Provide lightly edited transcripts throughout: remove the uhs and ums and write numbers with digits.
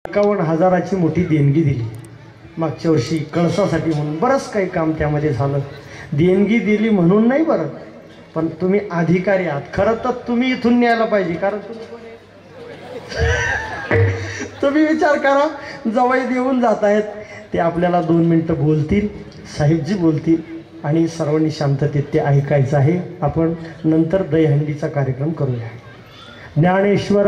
51,000ची मोठी देणगी दिली मागच्या वर्षी कळसासाठी म्हणून. बरंच काही काम त्यामध्ये झालं. देणगी दिली म्हणून नाही बरं, पण तुम्ही अधिकारी आहात. खरं तर तुम्ही इथून न्यायला पाहिजे, कारण तुम्ही विचार करा, जवळ देऊन जात आहेत ते आपल्याला 2 मिनिटं बोलतील, साहेबजी बोलतील आणि सर्वांनी शांततेत ते ऐकायचं आहे. आपण नंतर दहीहंडीचा कार्यक्रम करूया. ज्ञानेश्वर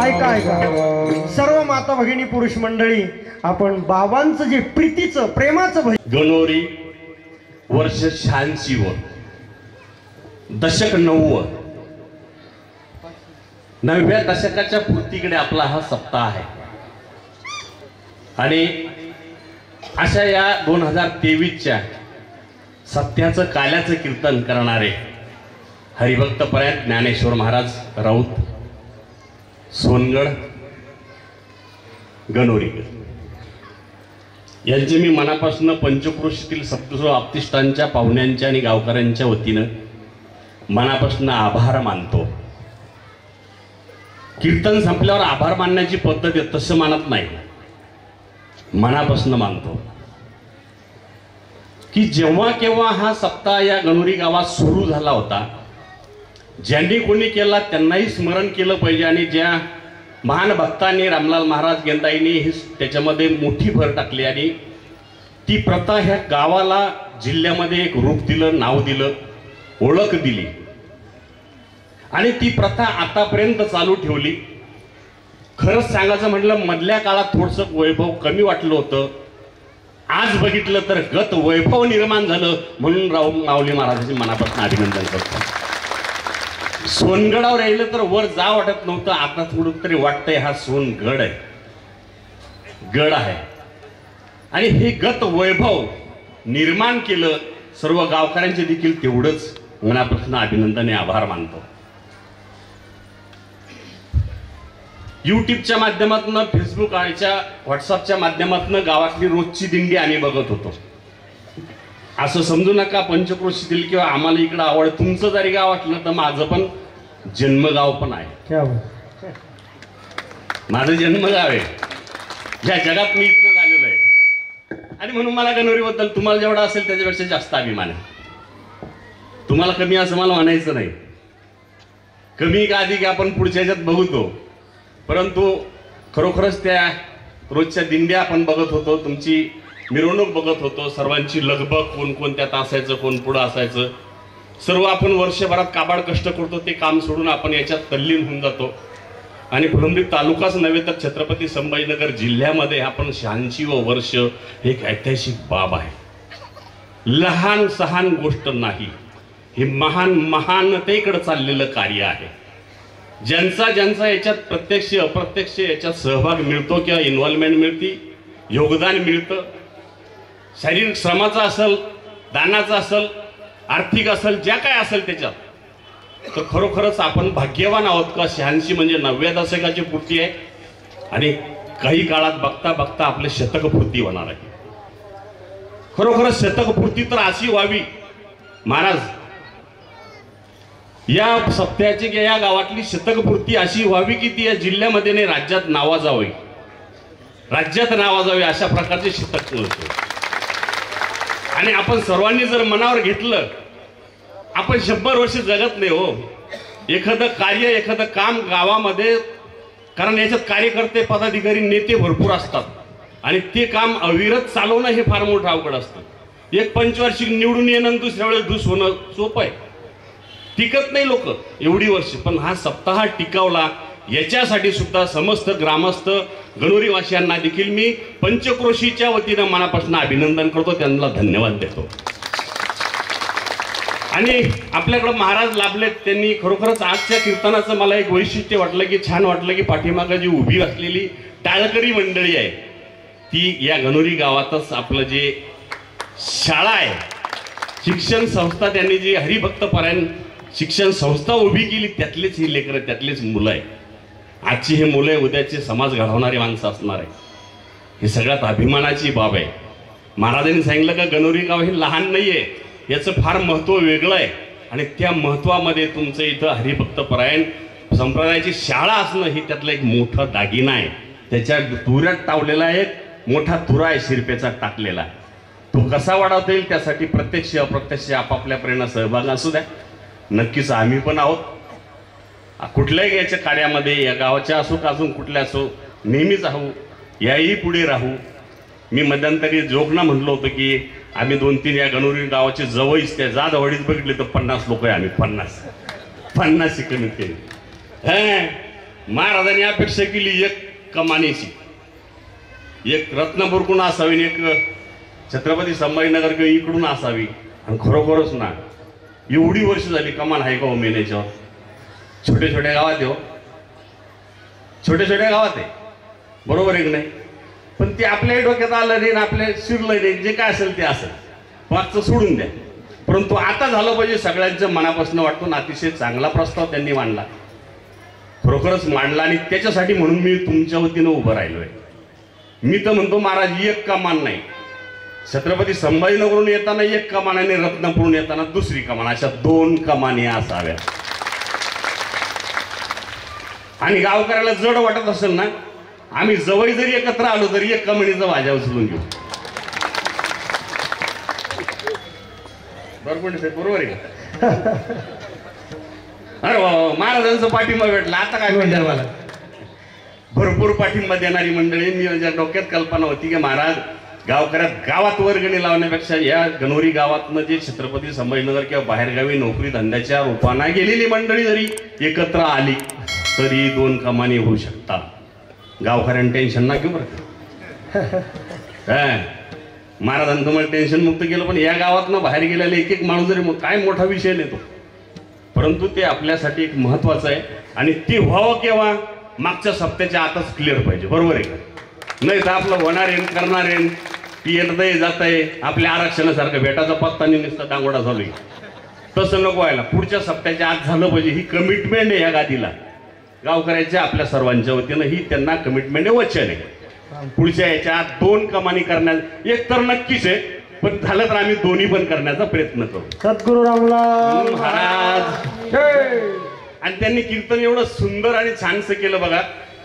ऐका ऐका सर्व माता भगिनी पुरुष मंडळी, आपण बाबांचं जे प्रीतीचं प्रेमाचं गणोरी वर्ष 86 दशक 9व्या दशकाच्या पूर्तीकडे आपला हा सप्ताह आहे. आणि अशा या 2023च्या सत्याचं काल्याचं कीर्तन करणारे हरिभक्त परायण ज्ञानेश्वर महाराज राऊत सोनगड गणोरी यांचे मी मनापासून पंचक्रोशीतील सप्तसो आपतिष्टांच्या पाहुण्यांच्या आणि गावकऱ्यांच्या वतीनं मनापासून आभार मानतो. कीर्तन संपल्यावर आभार मानण्याची पद्धत आहे तसं मानत नाही, मनापासून मानतो की जेव्हा केव्हा हा सप्ताह या गणोरी गावात सुरू झाला होता, ज्यांनी कोणी केला त्यांनाही स्मरण केलं पाहिजे. आणि ज्या महान भक्तांनी रामलाल महाराज गेंदाईंनी ही त्याच्यामध्ये मोठी भर टाकली आणि ती प्रथा ह्या गावाला जिल्ह्यामध्ये एक रूप दिलं, नाव दिलं, ओळख दिली आणि ती प्रथा आतापर्यंत चालू ठेवली. खरंच सांगायचं म्हटलं, मधल्या काळात थोडंसं वैभव कमी वाटलं होतं. आज बघितलं तर गत वैभव निर्माण झालं, म्हणून माऊली महाराजांचे मनापासून अभिनंदन करतो. सोनगडावर राहिलं तर वर जा वाटत नव्हतं, आता थोडं तरी वाटतंय हा सोनगड आहे, गड आहे. आणि हे गत वैभव निर्माण केलं, सर्व गावकऱ्यांचे देखील तेवढंच मनापासून अभिनंदन आणि आभार मानतो. यूट्यूबच्या माध्यमातून, फेसबुक आणि व्हॉट्सअपच्या माध्यमातून गावातली रोजची दिंडी आम्ही बघत होतो. असं समजू नका पंचक्रोशीतील किंवा आम्हाला इकडं आवड, तुमचं जरी गाव असलं तर माझं पण जन्मगाव पण आहे, माझं जन्मगाव आहे, ज्या जगात मी इथनं झालेलो आहे. आणि म्हणून मला गणोरीबद्दल तुम्हाला जेवढा असेल त्याच्यापेक्षा जास्त अभिमान आहे. तुम्हाला कमी असं मला म्हणायचं नाही. कमी का अधिक आपण पुढच्या ह्याच्यात बघतो, परंतु खरोखरच त्या रोजच्या दिंड्या आपण बघत होतो, तुमची मिरवणूक बघत होतो, सर्वांची लगबग, कोण कोण त्यात असायचं, कोण पुढं असायचं. सर्व आपण वर्षभरात काबाड कष्ट करतो, ते काम सोडून आपण याच्यात तल्लीन होऊन जातो. आणि फुलंब्री तालुकाच नव्हे तर छत्रपती संभाजीनगर जिल्ह्यामध्ये आपण 86वं वर्ष एक ऐतिहासिक बाब आहे. लहान सहान गोष्ट नाही, हे महान महानतेकडे चाललेलं कार्य आहे. ज्यांचा ज्यांचा याच्यात प्रत्यक्ष अप्रत्यक्ष याच्यात सहभाग मिळतो किंवा इन्व्हॉल्वमेंट मिळते, योगदान मिळतं, शारीरिक श्रमाचा असेल, दानाचा असेल, आर्थिक असेल, ज्या काय असेल त्याच्यात, तर खरोखरच आपण भाग्यवान आहोत का 86 म्हणजे 9व्या दशकाची पूर्ती आहे. आणि काही काळात बघता बघता आपले शतकपूर्ती होणार आहे. खरोखरच शतकपूर्ती तर अशी व्हावी महाराज, या सप्त्याची किंवा या गावातली शतकपूर्ती अशी व्हावी की ती या जिल्ह्यामध्ये नाही, राज्यात नावाजावी, राज्यात नावाजावी अशा प्रकारचे शतक होते. आणि आपण सर्वांनी जर मनावर घेतलं, आपण 100 वर्ष जगत नाही हो. एखादं कार्य, एखादं काम गावामध्ये, कारण याच्यात कार्यकर्ते, पदाधिकारी, नेते भरपूर असतात आणि ते काम अविरत चालवणं हे फार मोठं अवघड असतं. एक पंचवार्षिक निवडून येणं, दुसऱ्या वेळेस धूस होणं सोपं आहे, टिकत नाही लोक एवढी वर्ष. पण हा सप्ताह टिकावला, याच्यासाठी सुद्धा समस्त ग्रामस्थ गणोरीवासियांना देखील मी पंचक्रोशीच्या वतीनं मनापासून अभिनंदन करतो, त्यांना धन्यवाद देतो. आणि आपल्याकडे महाराज लाभलेत, त्यांनी खरोखरच आजच्या कीर्तनाचं मला एक वैशिष्ट्य वाटलं की छान वाटलं की पाठीमागं जी उभी असलेली टाळकरी मंडळी आहे ती या गणोरी गावातच आपलं जे शाळा आहे, शिक्षण संस्था, त्यांनी जी हरिभक्त परायण शिक्षण संस्था उभी केली, त्यातलेच ही लेकरं, त्यातलेच मुलं आहे. आजची हे मुलं उद्याचे समाज घडवणारी माणसं असणार आहे. ही सगळ्यात अभिमानाची बाब आहे. महाराजांनी सांगितलं का गणोरी गाव हे लहान नाहीये, याचं फार महत्त्व वेगळं आहे. आणि त्या महत्वामध्ये तुमचं इथं हरिभक्त परायण संप्रदायाची शाळा असणं ही त्यातला एक मोठा दागिना आहे. त्याच्या तुऱ्यात टावलेला एक मोठा तुरा आहे शिरपेचा टाकलेला. तो कसा वाढवता येईल त्यासाठी प्रत्यक्ष अप्रत्यक्ष आपापल्या प्रेरणा सहभाग असू द्या. नक्कीच आम्ही पण आहोत. कुठल्याही याच्या कार्यामध्ये या गावाच्या असो का अजून कुठल्या असो नेहमीच राहू, याही पुढे राहू. मी मध्यंतरी जोगना म्हटलं होतं की आम्ही 2-3 या गणोरी गावाचे जवळच त्या जाधवडीच बघितले तर 50 लोक आहे. आम्ही 50 कमीत केली. महाराजांनी अपेक्षा केली एक कमानीची, एक रत्नापूरकडून असावी, एक छत्रपती संभाजीनगर किंवा इकडून असावी. आणि खरोखरच ना एवढी वर्ष झाली कमान आहे का हो मेनेच्यावर? छोट्या छोट्या गावात आहे हो, छोट्या छोट्या गावात आहे, बरोबर आहे की नाही? पण ते आपल्या डोक्यात आलं नाही, आपल्या शिरलं नाही, जे काय असेल ते असेल, मागचं सोडून द्या. परंतु आता झालं पाहिजे सगळ्यांच्या मनापासून वाटतो. अतिशय चांगला प्रस्ताव त्यांनी मांडला, खरोखरच मांडला. आणि त्याच्यासाठी म्हणून मी तुमच्या वतीनं उभं राहिलोय. मी तर म्हणतो महाराज एक कमान नाही, छत्रपती संभाजीनगरहून येताना एक कमान आणि रत्नापूरहून येताना दुसरी कमान, अशा 2 कमानी असाव्या. आणि गावकऱ्याला जड वाटत असेल ना, आम्ही जवळ जरी एकत्र आलो तरी एक कमानीचा भाज्या उचलून घेऊ. बरोबर आहे का? अरे महाराजांचा पाठिंबा भेटला, आता काय भेटणार मला? भरपूर पाठिंबा देणारी मंडळी. मी माझ्या डोक्यात कल्पना होती की महाराज गावकऱ्यात गावात वर्गणी लावण्यापेक्षा या गणोरी गावातनं जे छत्रपती संभाजीनगर किंवा बाहेरगावी नोकरी धंद्याच्या रूपाने गेलेली मंडळी जरी एकत्र आली तरी 2 कमानी होऊ शकतात. गावकऱ्यांना टेन्शन ना घेऊ बरं. महाराजांनी तुम्हाला टेन्शन मुक्त केलं, पण या गावातनं बाहेर गेलेले एक माणूस जरी काय मोठा विषय नेतो, परंतु ते आपल्यासाठी एक महत्वाचं आहे. आणि ते व्हावं केव्हा? मागच्या सप्त्याच्या आताच क्लिअर पाहिजे, बरोबर आहे का? नाही तर आपलं होणार आहे, करणार आहे, ती येतंय जात आहे, आपल्या आरक्षणासारखं भेटाचा पत्तानी नुसता दांगोडा चालू आहे. तसं नको व्हायला. पुढच्या सप्त्याच्या आत झालं पाहिजे. ही कमिटमेंट आहे या गादीला गावकऱ्याच्या आपल्या सर्वांच्या वतीनं. ही त्यांना कमिटमेंट आहे, वचन आहे. पुढच्या याच्या आत 2 कमानी करण्यात एक तर नक्कीच आहे, पण झालं तर आम्ही दोन्ही पण करण्याचा प्रयत्न करू. सद्गुरु रामलाल महाराज. आणि त्यांनी कीर्तन एवढं सुंदर आणि छानसं केलं बघा.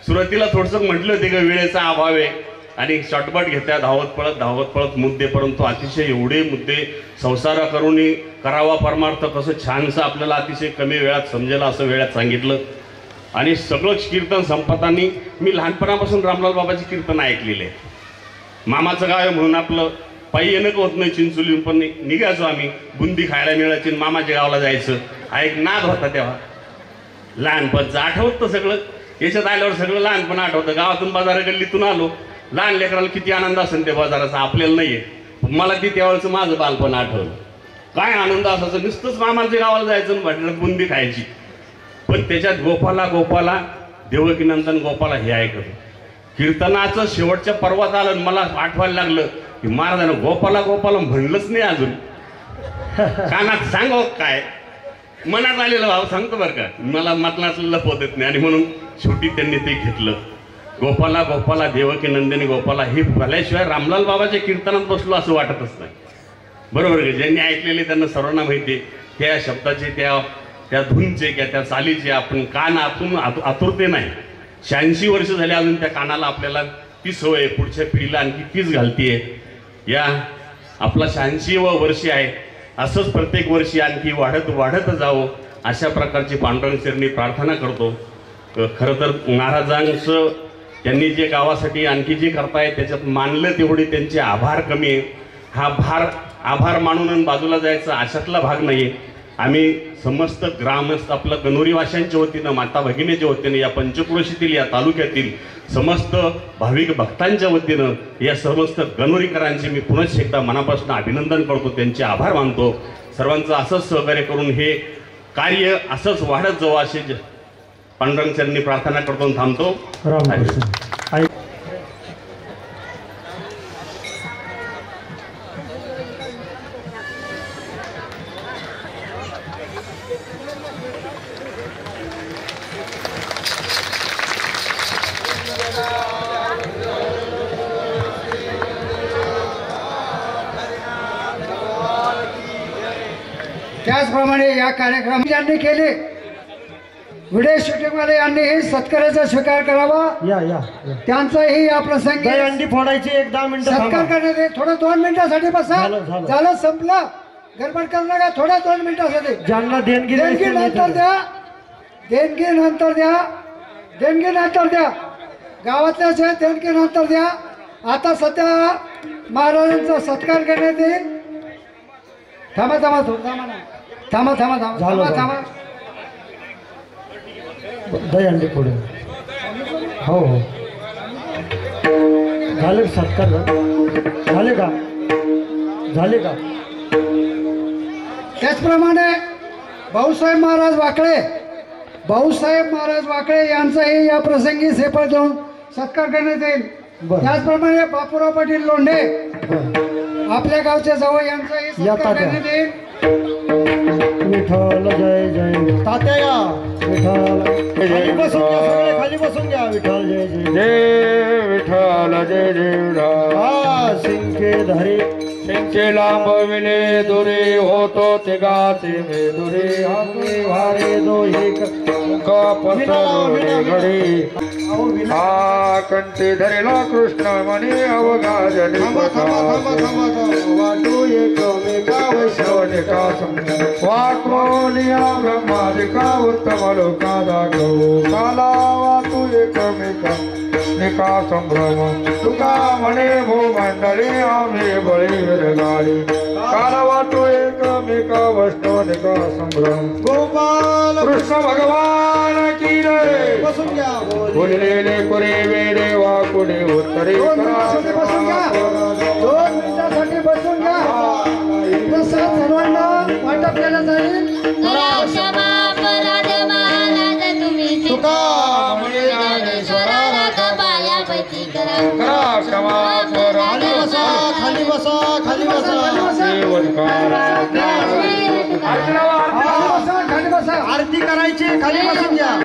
सुरुवातीला थोडंसं म्हटलं होते का वेळेचा अभाव आहे आणि शॉर्टकट घेत्या धावत पळत मुद्दे, परंतु अतिशय एवढे मुद्दे संसार करून करावा परमार्थ कसं छानसं आपल्याला अतिशय कमी वेळात समजेल असं वेळात सांगितलं. आणि सगळं कीर्तन संपताना मी लहानपणापासून रामलाल बाबाची कीर्तन ऐकलेले आहे. मामाचं गाव आहे म्हणून आपलं पायी येणं होत नाही, चिंचोलीहून पण निघायचो आम्ही. बुंदी खायला मिळायची, मामाच्या गावाला जायचं. हा एक नाद होता तेव्हा लहानपणचं. आठवतं सगळं, याच्यात आल्यावर सगळं लहानपण आठवतं. गावातून बाजारा गल्लीतून आलो, लहान लेकराला किती आनंद असेल त्या बाजाराचा आपल्याला नाहीये. मला ती त्यावेळेचं माझं बालपण आठवलं. काय आनंद असायचं, नुसतंच मामाच्या गावाला जायचं म्हटलं बुंदी खायची. पण त्याच्यात गोपाला देवकीनंदन गोपाला हे ऐकत कीर्तनाचं शेवटच्या पर्वात आलं. मला आठवायला लागलं की महाराजांना गोपाला म्हणलंच नाही अजून. कानात सांगो काय मनात आलेलं भाव सांगतो बरं का, मला मनात लपवत येत नाही. आणि म्हणून शेवटी त्यांनी ते घेतलं. गोपाला देवकी नंदिनी गोपाला हे भल्याशिवाय रामलाल बाबाच्या कीर्तनात बसलो असं वाटतच नाही, बरोबर आहे? ज्यांनी ऐकलेले त्यांना सर्वांना माहिती आहे त्या शब्दाचे, त्या धूनचे किंवा त्या चालीचे आपण कान आतुरते नाही. 86 वर्ष झाले अजून त्या कानाला आपल्याला ती सवय पुढच्या पिढीला आणखी तीच घालतीये. या आपला 86व वर्षी आहे, असंच प्रत्येक वर्षी आणखी वाढत जावं अशा प्रकारची पांडुरंग चरणी प्रार्थना करतो. खरं तर महाराजांचं त्यांनी जे गावासाठी आणखी जे करताय त्याच्यात मानलं तेवढे त्यांचे आभार कमी आहे. हा आभार मानून बाजूला जायचा अशातला भाग नाही आहे. आम्ही समस्त ग्रामस्थ आपलं गणोरीवाशांच्या वतीनं, माता भगिनीच्या वतीनं, या पंचक्रोशीतील या तालुक्यातील समस्त भाविक भक्तांच्या वतीनं या समस्त गणोरीकरांचे मी पुनश्च एकदा मनापासून अभिनंदन करतो, त्यांचे आभार मानतो. सर्वांचं असंच सहकार्य करून हे कार्य असंच वाढत जावं अशी पांडुरंग चरणी प्रार्थना करतो आणि थांबतो. रामकृष्ण. त्याचप्रमाणे या कार्यक्रम यांनी केले, व्हिडिओ शूटिंगवाले यांनी सत्काराचा स्वीकार करावा. या या त्यांचाही या प्रसंगी अंडी फोडायची 1-10 मिनिटं सत्कार थांबा. करण्यात येईल. थोडं 2 मिनिटासाठी बसा. झालं. झालं, संपलं. गडबड करू नका. थोडं 2 मिनिटासाठी. ज्यांना देणगी देणगी नंतर द्या. देणगी नंतर द्या. देणगी नंतर द्या. गावातल्याच आहे, देणगी नंतर द्या. आता सध्या महाराजांचा सत्कार करण्यात येईल. थांबा थांबा थांबा थांबा थांबा झालं, थांबा थांबा. दही अंडी पुढे. हो हो झाले सत्कार झाले का? झाले का? त्याचप्रमाणे भाऊसाहेब महाराज वाकळे यांचाही या प्रसंगी श्रीफळ देऊन सत्कार करण्यात येईल. बरं. त्याचप्रमाणे बापूराव पाटील लोंढे बरं. आपल्या गावच्या जवळ यांचाही सत्कार तात्या. करण्यात येईल. विठ्ठल जय जय. तात्या या. विठ्ठल खाली बसून घ्या, सगळे खाली बसून घ्या. विठ्ठल जय जय. जय विठ्ठल जय जय विठ्ठल. हा सिंके धरे त्यांचे लांबविले दुरे होतो ते गाते मे दुरे हाके वारे दो एक का पसरले घडे अहो विना. हा कंठी धरेला कृष्ण म्हणे अवघा जनी वाटो एकमेका वैष्णवनिका वाक्मोनिया ब्रह्मादिका उत्तम लोका दाखवू काला वातू एकमेका निका संभ्रम तुका म्हणे भूमंडळी आम्ही बळी विरगाडी काला वाटू एकमेका वैष्णवनिका संभ्रम गोपाल कृष्ण भगवान की रे बसून घ्या. बोललेले कुरे वेडे वाकुडे उत्तरे 2 मिनिटासाठी बसून घ्या. 2 मिनिटासाठी बसून घ्या. प्रसाद सर्वांना वाटप केला जाईल. करा क्षमा अपराध महाराज तुम्ही तुका म्हणे ज्ञानेश्वराला पायापैकी करा करा क्षमा अपराध खाली बसा, खाली बसा, खाली बसा. देवनकारा खाली बसा, खाली बसा. आरती करायची, खाली बसून घ्या.